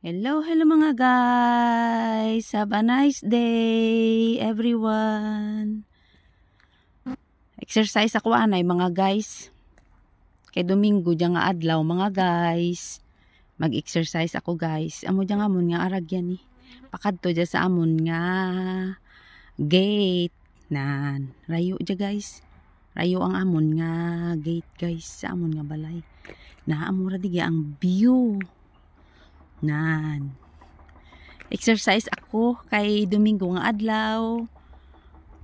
Hello, hello mga guys. Have a nice day, everyone. Exercise ako anay mga guys. Kay Domingo dyan nga adlaw mga guys. Mag-exercise ako guys. Amo dyan amon nga aragyan eh. Pakadto dyan sa amon nga gate. Nan, rayo dyan guys. Rayo ang amon nga gate guys. Sa amon nga balay. Naamura digya ang view. Nan. Exercise ako kay Domingo nga adlaw.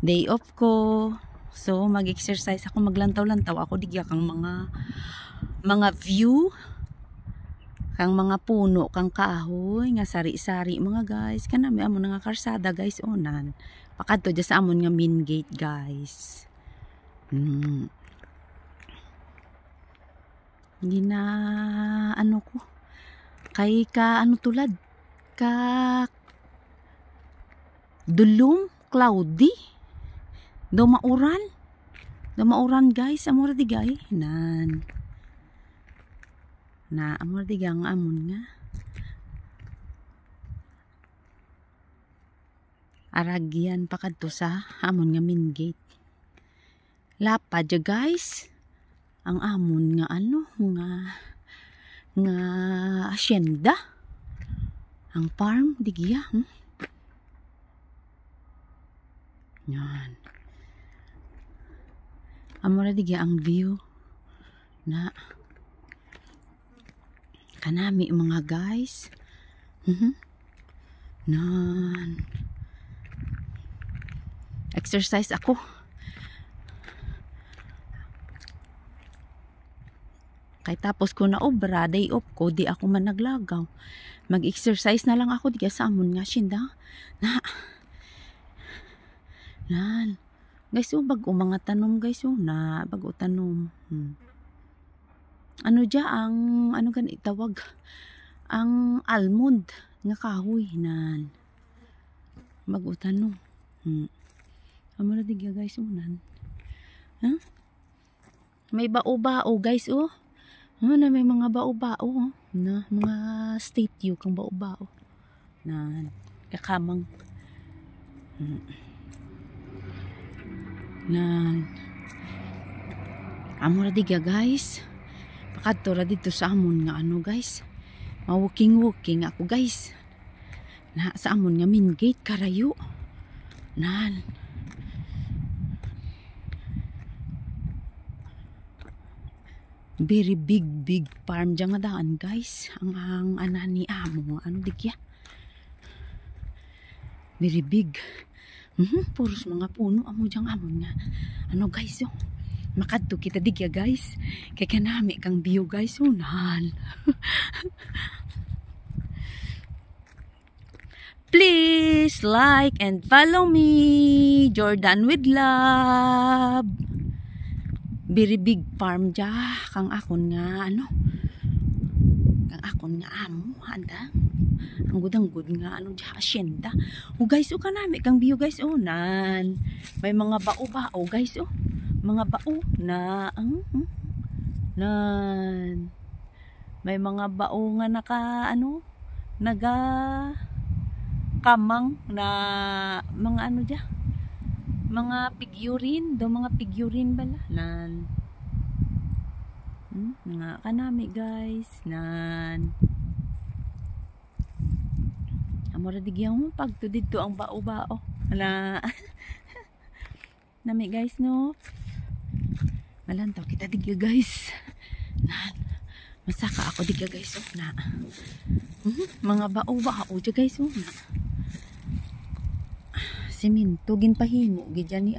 Day off ko. So mag-exercise ako, maglantaw-lantaw ako digya kang mga view, kang mga puno, kang kahoy nga sari-sari mga guys. Kanami amon nga karsada guys onan. Pakadto dya sa amon nga main gate guys. Hindi na ano ko. Kay ka ano tulad ka dulum cloudy dumauran guys amor di gay nan na amor di gang amon nga aragyan pakadto sa amon nga main gate lapad ja guys ang amon nga ano nga asyenda ang farm digya yan amora digya ang view na kanami mga guys nan exercise ako kay tapos ko na obra day off ko di ako man naglagaw mag-exercise na lang ako diga sa amon nga sinda na nan guys bago mga tanom guys na bago tanom ano dya ang ano gan itawag ang almond nga kahoy nan bago tanom amara diga guys unan may bao-bao guys na may mga bao-bao na mga statue kang bao-bao na kakamang na amora diga guys pakadto ra dito sa amon nga ano guys walking ako guys na sa amon nga main gate karayo nan very big farm dyan nga daan guys ang anani amo ano digya very big puros mga puno amo dyan amon nga ano guys makadto kita digya guys kay kanami kang view guys unan please like and follow me Jordan with love. Very big farm dya kang akon nga ano kang akon nga amo handa ang gudang-gud nga ano dya asyenda guys kanami kang view guys nan may mga bao-bao guys mga bao na nan may mga bao nga naka ano naga kamang na mga ano dya mga figurine bala nan nga kanami guys nan amora digyang pagto dito ang bao-bao na nami guys no malantaw kita digya guys nan masaka ako digya guys na mga bao-bao dya guys na siminto ginpahimo gidyan ni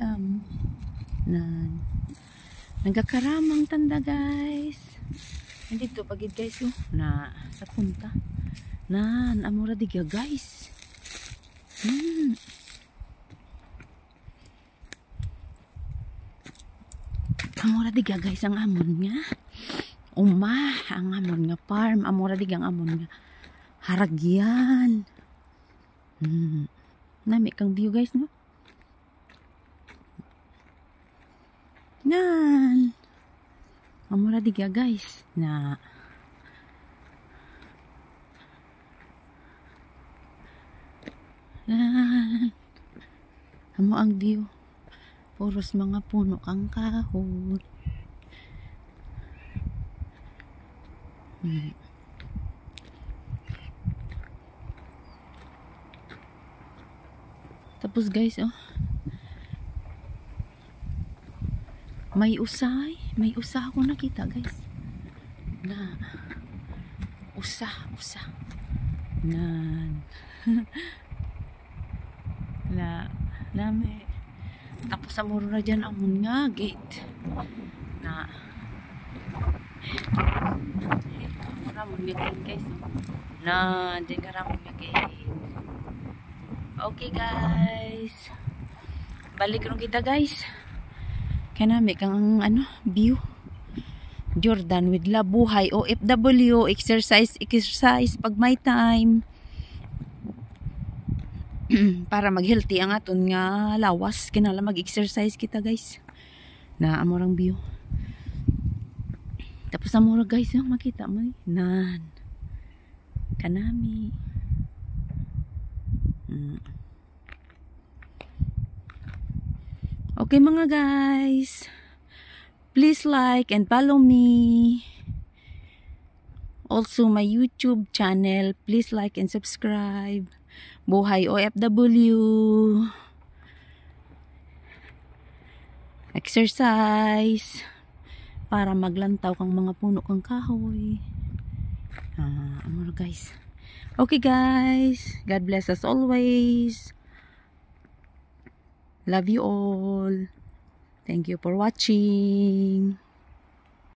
nan nagakaramang tanda guys nandito pagid guys na sa punta nan amura digya guys amura digya guys ang amon nga ang amon nga farm amura digya ang amon nga haragyan nami kang view guys no nan amura digya guys na Nan. Amo ang view. Puros mga puno kang kahoy. Tapos guys, oh. May usay. May usa ako nakita, guys. Na. Usa. Nan. Lami. Tapos sa muro na dyan amon nga gate. Na. Ramon nga gate, guys. Na, dyan ka ramon nga gate. Okay, guys. Balik rin kita, guys. Kaya namin kang view. Jordan with Labuhay, OFW, exercise pag may time. Para mag-healthy ang aton nga lawas. Kinala mag-exercise kita, guys. Na amorang view. Tapos amora, guys, yung makita mo. Nan. Kanami. Okay mga guys, please like and follow me. Also my YouTube channel, please like and subscribe. Buhay OFW. Exercise para maglantaw kang mga puno kang kahoy. Ano guys. Okay guys, God bless us always. Love you all. Thank you for watching.